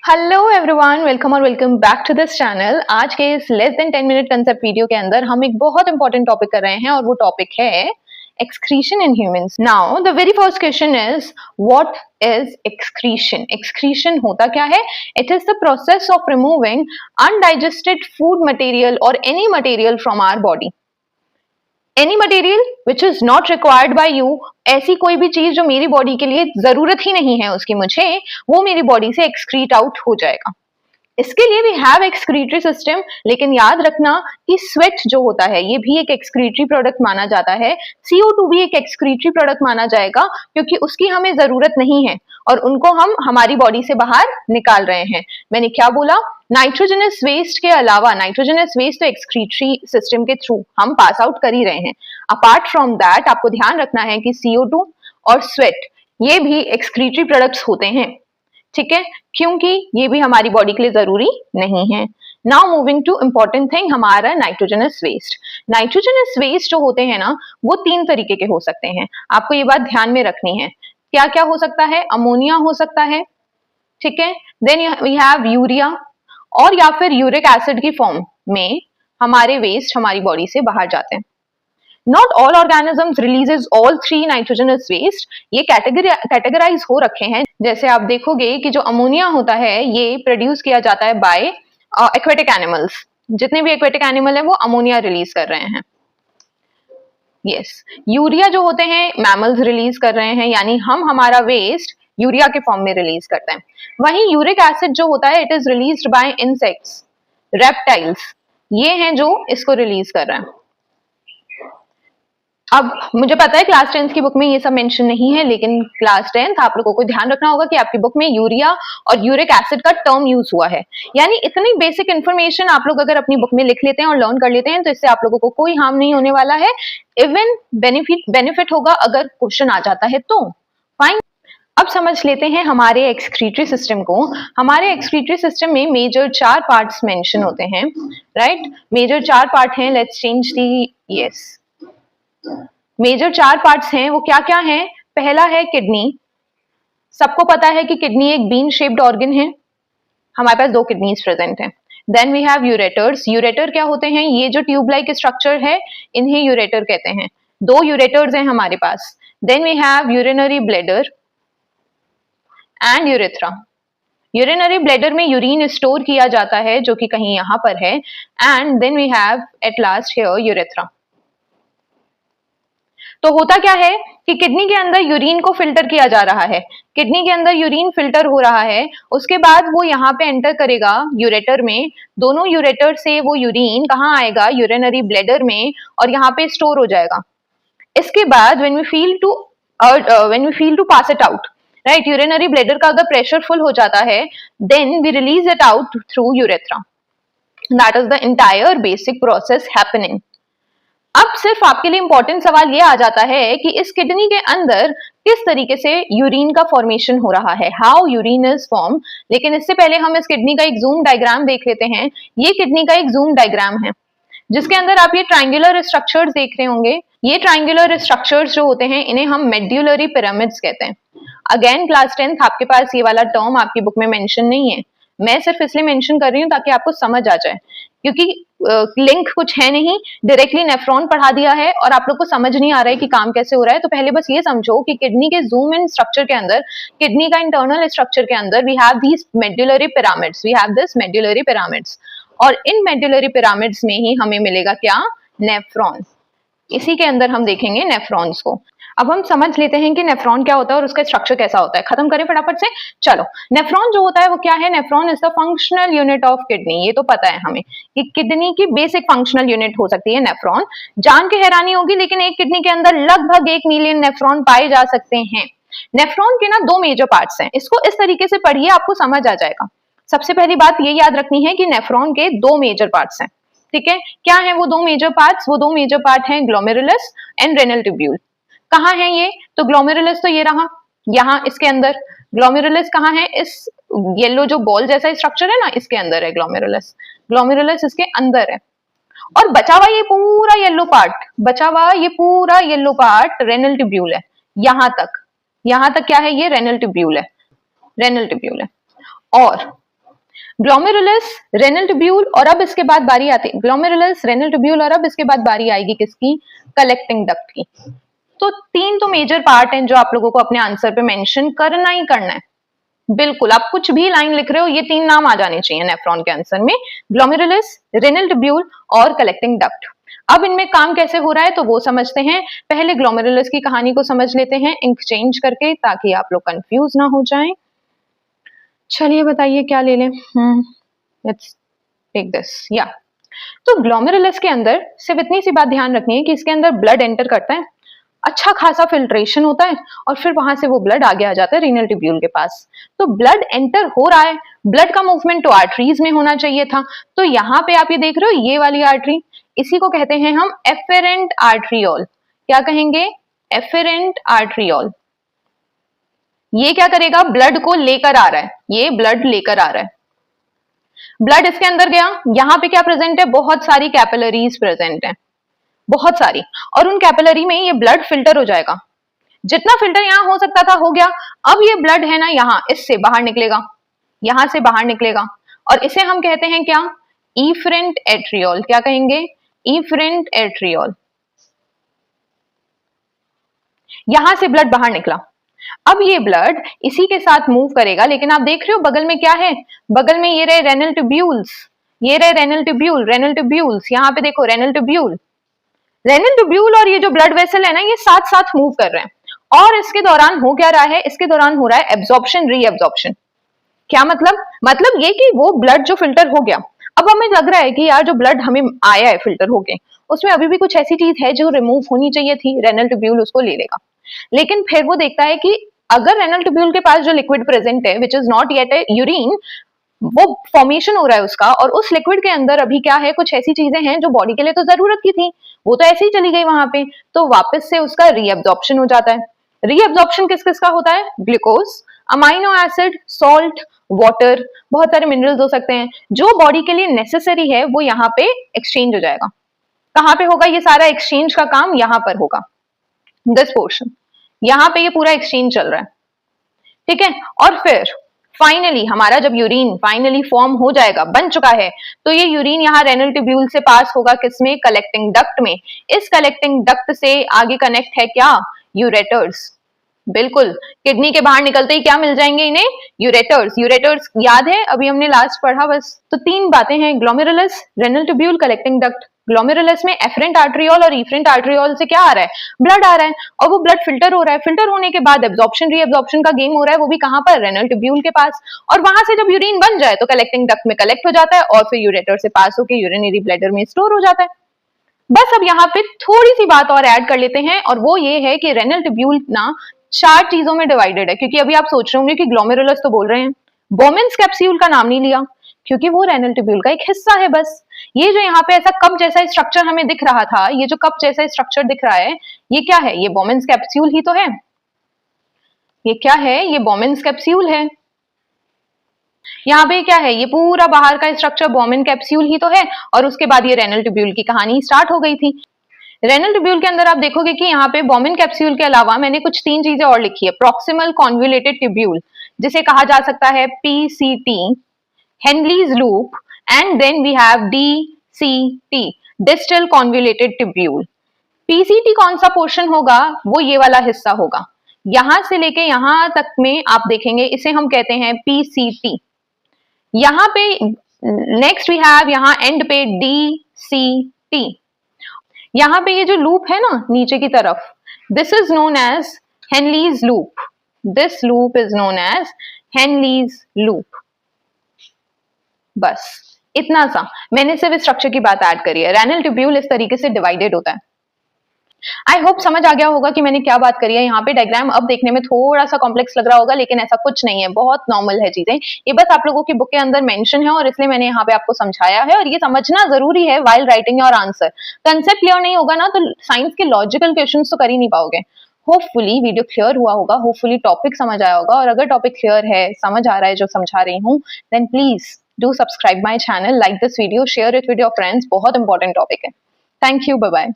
Hello everyone, welcome और welcome back to this channel. आज के इस less than 10 minute concept video के अंदर हम एक बहुत इंपॉर्टेंट टॉपिक कर रहे हैं और वो टॉपिक है excretion in humans. Now the very first question is what is excretion? Excretion होता क्या है? It is the process of removing undigested food material or any material from our body. Any material which is not required by you, ऐसी कोई भी चीज जो मेरी body के लिए जरूरत ही नहीं है उसकी मुझे, वो मेरी बॉडी से एक्सक्रीट आउट हो जाएगा। इसके लिए वी हैव एक्सक्रीटरी सिस्टम, लेकिन याद रखना कि स्वेट जो होता है ये भी एक एक्सक्रीटरी प्रोडक्ट माना जाता है। CO2 भी एक एक्सक्रीटरी प्रोडक्ट माना जाएगा क्योंकि उसकी हमें जरूरत नहीं है और उनको हम हमारी बॉडी से बाहर निकाल रहे हैं। मैंने क्या बोला? नाइट्रोजनस वेस्ट के अलावा, नाइट्रोजनस वेस्ट तो एक्सक्रीटरी सिस्टम के थ्रू हम पास आउट कर ही रहे हैं। अपार्ट फ्रॉम दैट आपको ध्यान रखना है कि CO2 और स्वेट ये भी एक्सक्रीटरी प्रोडक्ट्स होते हैं, ठीक है, क्योंकि ये भी हमारी बॉडी के लिए जरूरी नहीं है। Now moving two important thing, हमारा नाइट्रोजनस वेस्ट। नाइट्रोजनस वेस्ट जो होते हैं ना, वो 3 तरीके के हो सकते हैं। आपको ये बात ध्यान में रखनी है। क्या क्या हो सकता है? अमोनिया हो सकता है, ठीक है, देन वी हैव यूरिया, और या फिर यूरिक एसिड की फॉर्म में हमारे वेस्ट हमारी बॉडी से बाहर जाते हैं। Not all organisms releases all 3 nitrogenous waste. ये कैटेगराइज हो रखे हैं। जैसे आप देखोगे कि जो अमोनिया होता है ये प्रोड्यूस किया जाता है बाय एक्वेटिक एनिमल्स। जितने भी एक्वेटिक एनिमल है वो अमोनिया रिलीज कर रहे हैं। यस, यूरिया जो होते हैं मैमल्स रिलीज कर रहे हैं, यानी हम हमारा वेस्ट यूरिया के फॉर्म में रिलीज करते हैं। वहीं यूरिक एसिड जो होता है it is released by insects, reptiles, ये हैं जो इसको रिलीज कर रहे हैं। अब मुझे पता है क्लास 10 की बुक में ये सब मेंशन नहीं है, लेकिन क्लास 10 आप लोगों को ध्यान रखना होगा कि आपकी बुक में यूरिया और यूरिक एसिड का टर्म यूज हुआ है। यानी इतनी बेसिक इंफॉर्मेशन आप लोग अगर अपनी बुक में लिख लेते हैं और लर्न कर लेते हैं तो इससे आप लोगों को कोई हार्म नहीं होने वाला है, इवन बेनिफिट होगा अगर क्वेश्चन आ जाता है तो। फाइन, अब समझ लेते हैं हमारे एक्सक्रीटरी सिस्टम को। हमारे एक्सक्रीटरी सिस्टम में मेजर 4 पार्ट्स मेंशन होते हैं, राइट? मेजर 4 पार्ट हैं। Let's change the, yes, major 4 parts हैं। वो क्या क्या हैं? पहला है किडनी। सबको पता है कि किडनी एक बीन शेप्ड ऑर्गन है। हमारे पास 2 किडनीज प्रेजेंट हैं। Then we have ureters. Ureter क्या होते हैं? ये जो ट्यूब लाइक स्ट्रक्चर है इन्हें यूरेटर कहते हैं। 2 यूरेटर्स हैं हमारे पास। Then we have urinary bladder and urethra. Urinary bladder में यूरिन स्टोर किया जाता है जो कि कहीं यहाँ पर है, and then we have at last here urethra. तो होता क्या है कि किडनी के अंदर यूरिन को फिल्टर किया जा रहा है। किडनी के अंदर यूरिन फिल्टर हो रहा है, उसके बाद वो यहाँ पे एंटर करेगा यूरेटर में। दोनों यूरेटर से वो यूरिन कहाँ आएगा? यूरिनरी ब्लैडर में, और यहाँ पे स्टोर हो जाएगा। इसके बाद when we feel to pass it out, right, urinary bladder का अगर प्रेशर फुल हो जाता है then we release it out through urethra. That is the entire basic process happening. अब सिर्फ आपके लिए इंपॉर्टेंट सवाल ये आ जाता है कि इस किडनी के अंदर किस तरीके से यूरिन का फॉर्मेशन हो रहा है, हाउ यूरिन इज फॉर्म। लेकिन इससे पहले हम इस किडनी का एक जूम डायग्राम देख लेते हैं। ये किडनी का एक जूम डायग्राम है जिसके अंदर आप ये ट्रायंगुलर स्ट्रक्चर्स देख रहे होंगे। ये ट्रायंगुलर स्ट्रक्चर्स जो होते हैं इन्हें हम मेड्यूलरी पिरामिड्स कहते हैं। अगेन क्लास 10 आपके पास ये वाला टर्म आपकी बुक में मेंशन नहीं है। मैं सिर्फ इसलिए मेंशन कर रही हूँ ताकि आपको समझ आ जाए, क्योंकि लिंक कुछ है नहीं, डायरेक्टली नेफ्रॉन पढ़ा दिया है और आप लोग को समझ नहीं आ रहा है कि काम कैसे हो रहा है। तो पहले बस ये समझो कि किडनी के जूम इन स्ट्रक्चर के अंदर, किडनी का इंटरनल स्ट्रक्चर के अंदर we have these medullary pyramids, we have this medullary pyramids, और इन मेड्यूलरी पिरामिड्स में ही हमें मिलेगा क्या? नेफ्रॉन। इसी के अंदर हम देखेंगे नेफ्रॉन्स को। अब हम समझ लेते हैं कि नेफ्रॉन क्या होता है और उसका स्ट्रक्चर कैसा होता है। खत्म करें फटाफट से। चलो, नेफ्रॉन जो होता है वो क्या है? Nephron is the functional unit of kidney. ये तो पता है हमें कि किडनी की बेसिक फंक्शनल यूनिट हो सकती है नेफ्रॉन। जान के हैरानी होगी, लेकिन एक किडनी के अंदर लगभग 1 मिलियन नेफ्रॉन पाए जा सकते हैं। नेफ्रॉन के ना 2 मेजर पार्ट्स हैं। इसको इस तरीके से पढ़िए, आपको समझ आ जाएगा। सबसे पहली बात ये याद रखनी है कि नेफ्रॉन के 2 मेजर पार्ट्स हैं, ठीक है? क्या है वो 2 मेजर पार्ट्स? वो 2 मेजर पार्ट हैं ग्लोमेरुलस एंड रेनल ट्यूब्यूल। कहाँ है ये? तो ग्लोमेरुलस तो ये रहा यहाँ इसके अंदर। ग्लोमेरुलस कहाँ है? इस येलो जो बॉल जैसा स्ट्रक्चर है ना, इसके अंदर है ग्लोमेरुलस। ग्लोमेरुलस इसके अंदर है। और बचा हुआ ये पूरा येलो पार्ट रेनल ट्यूब्यूल है। यहाँ तक क्या है? ये रेनल ट्यूब्यूल है। और ग्लोमेरुलस, रेनल ट्यूब्यूल, और अब इसके बाद बारी आती है ग्लोमेरुलस, रेनल ट्यूब्यूल, और अब इसके बाद बारी आएगी किसकी? कलेक्टिंग डक्ट की। तो तीन तो मेजर पार्ट हैं जो आप लोगों को अपने आंसर पे मेंशन करना ही करना है। बिल्कुल, आप कुछ भी लाइन लिख रहे हो, ये तीन नाम आ जाने चाहिए नेफ्रॉन के आंसर में, ग्लोमेरुलस, रेनल ट्यूब्यूल और कलेक्टिंग डक्ट। अब इनमें काम कैसे हो रहा है तो वो समझते हैं। पहले ग्लोमेरुलस की कहानी को समझ लेते हैं इंक चेंज करके, ताकि आप लोग कंफ्यूज ना हो जाएं। चलिए बताइए क्या ले लें? Let's take this. या तो ग्लोमेरुलस के अंदर सिर्फ इतनी सी बात ध्यान रखनी है कि इसके अंदर ब्लड एंटर करता है, अच्छा खासा फिल्ट्रेशन होता है, और फिर वहां से वो ब्लड आगे आ जाता है रीनल ट्यूब्यूल के पास। तो ब्लड एंटर हो रहा है, ब्लड का मूवमेंट तो आर्टरीज में होना चाहिए था। तो यहाँ पे आप ये देख रहे हो, ये वाली आर्टरी, इसी को कहते हैं हम एफेरेंट आर्ट्रियोल। क्या कहेंगे? Efferent arteriole. ये क्या करेगा? ब्लड को लेकर आ रहा है, ये ब्लड लेकर आ रहा है। ब्लड इसके अंदर गया, यहाँ पे क्या प्रेजेंट है? बहुत सारी कैपिलरीज प्रेजेंट है, बहुत सारी, और उन कैपिलरी में ये ब्लड फिल्टर हो जाएगा। जितना फिल्टर यहाँ हो सकता था हो गया। अब ये ब्लड है ना, यहाँ इससे बाहर निकलेगा, यहां से बाहर निकलेगा, और इसे हम कहते हैं क्या? Efferent arteriole. क्या कहेंगे? Efferent arteriole. यहां से ब्लड बाहर निकला, अब ये ब्लड इसी के साथ मूव करेगा, लेकिन आप देख रहे हो बगल में क्या है? बगल में ये रहे रेनल ट्यूब्यूल्स, ये रहे रेनल ट्यूब्यूल, रेनल ट्यूब्यूल्स, यहाँ पे देखो रेनल ट्यूब्यूल, रेनल ट्यूब्यूल और ये जो ब्लड वेसल है ना, ये साथ साथ मूव कर रहे हैं। और इसके दौरान हो क्या रहा है? इसके दौरान हो रहा है एब्जॉर्प्शन, रीएब्जॉर्प्शन। क्या मतलब ये कि वो ब्लड जो फिल्टर हो गया, अब हमें लग रहा है कि यार जो ब्लड हमें आया है फिल्टर होके, उसमें अभी भी कुछ ऐसी चीज है जो रिमूव होनी चाहिए थी, रेनल ट्यूब्यूल उसको ले लेगा। लेकिन फिर वो देखता है कि अगर रेनल ट्यूब्यूल के पास जो लिक्विड प्रेजेंट है, which is not yet a urine, वो फॉर्मेशन हो रहा है उसका, और उस लिक्विड के अंदर अभी क्या है? कुछ ऐसी चीजें हैं जो बॉडी के लिए तो जरूरत की थी, वो तो ऐसे ही चली गई वहां पे, तो वापस से उसका रीअब्जॉर्प्शन हो जाता है। रीअब्जॉर्प्शन किस किस का होता है? Glucose, amino acid, salt, water, बहुत सारे मिनरल्स हो सकते हैं, जो बॉडी के लिए नेसेसरी है वो यहाँ पे एक्सचेंज हो जाएगा। कहाँ पे होगा ये सारा एक्सचेंज का काम? यहाँ पर होगा, दिस पोर्शन, यहाँ पे ये पूरा एक्सचेंज चल रहा है, ठीक है। और फिर फाइनली हमारा जब यूरिन फाइनली फॉर्म हो जाएगा, बन चुका है, तो ये यूरिन यहाँ रेनल ट्यूब्यूल से पास होगा किसमें? कलेक्टिंग डक्ट में। इस कलेक्टिंग डक्ट से आगे कनेक्ट है क्या? यूरेटर्स। बिल्कुल, किडनी के बाहर निकलते ही क्या मिल जाएंगे इन्हें? यूरेटर्स। यूरेटर्स याद है, अभी हमने लास्ट पढ़ा बस। तो तीन बातें हैं, glomerulus, renal tubule, collecting duct. Glomerulus में एफरेंट आर्ट्रियोल और इफरेंट आर्ट्रियोल से क्या आ रहा है? ब्लड आ रहा है, और वो ब्लड फिल्टर हो रहा है, फिल्टर होने के बाद एब्जॉर्प्शन रीअब्जॉर्प्शन का गेम हो रहा है, वो भी कहां पर? रेनल ट्यूब्यूल के पास। और वहां से जब यूरिन बन जाए तो कलेक्टिंग डक्ट में कलेक्ट हो जाता है, और फिर यूरेटर से पास होकर यूरिनरी ब्लैडर में स्टोर हो जाता है। बस अब यहाँ पे थोड़ी सी बात और ऐड कर लेते हैं, और वो ये है कि रेनल ट्यूब्यूल ना 4 चीजों में डिवाइडेड है, क्योंकि अभी आप सोच रहे होंगे कि ग्लोमेरुलस तो बोल रहे हैं, बोमेन्स कैप्सूल का नाम नहीं लिया, क्योंकि वो रेनल ट्यूब्यूल का एक हिस्सा है बस। ये जो यहाँ पे ऐसा कप जैसा स्ट्रक्चर हमें दिख रहा था, ये जो कप जैसा स्ट्रक्चर दिख रहा है, ये क्या है? ये बोमेन्स कैप्सूल ही तो है। ये क्या है? ये बोमेन्स कैप्सूल है। यहाँ पे क्या है? ये पूरा बाहर का स्ट्रक्चर बोमेन कैप्सूल ही तो है, और उसके बाद ये रेनल ट्यूब्यूल की कहानी स्टार्ट हो गई थी। रेनल ट्यूब्यूल के अंदर आप देखोगे कि यहाँ पे बोमेन कैप्सूल के अलावा मैंने कुछ 3 चीजें और लिखी है। प्रॉक्सिमल कॉन्वोल्यूटेड ट्यूब्यूल, जिसे कहा जा सकता है PCT, Henle's loop, and then we have DCT, distal convoluted tubule. PCT कौन सा पोर्शन होगा? वो ये वाला हिस्सा होगा, यहां से लेके यहां तक में आप देखेंगे, इसे हम कहते हैं पीसीटी। यहाँ पे नेक्स्ट वी हैव यहाँ एंड पे डीसीटी। यहाँ पे ये जो लूप है ना नीचे की तरफ, this is known as Henle's loop. This loop is known as Henle's loop. बस इतना सा मैंने सिर्फ स्ट्रक्चर की बात ऐड करी है। रेनल ट्यूब्यूल इस तरीके से डिवाइडेड होता है। आई होप समझ आ गया होगा कि मैंने क्या बात करी है। यहाँ पे डायग्राम अब देखने में थोड़ा सा कॉम्प्लेक्स लग रहा होगा, लेकिन ऐसा कुछ नहीं है, बहुत नॉर्मल है चीजें। ये बस आप लोगों की बुक के अंदर मेंशन है, और इसलिए मैंने यहाँ पे आपको समझाया है, और ये समझना जरूरी है while writing your answer. Concept clear नहीं होगा ना, तो साइंस के लॉजिकल क्वेश्चन तो कर ही नहीं पाओगे। होपफुली वीडियो क्लियर हुआ होगा, होपफुली टॉपिक समझ आया होगा, और अगर टॉपिक क्लियर है, समझ आ रहा है जो समझा रही हूँ, then please do subscribe my channel, like this video, share it with your friends. बहुत इंपॉर्टेंट टॉपिक है। Thank you, bye bye.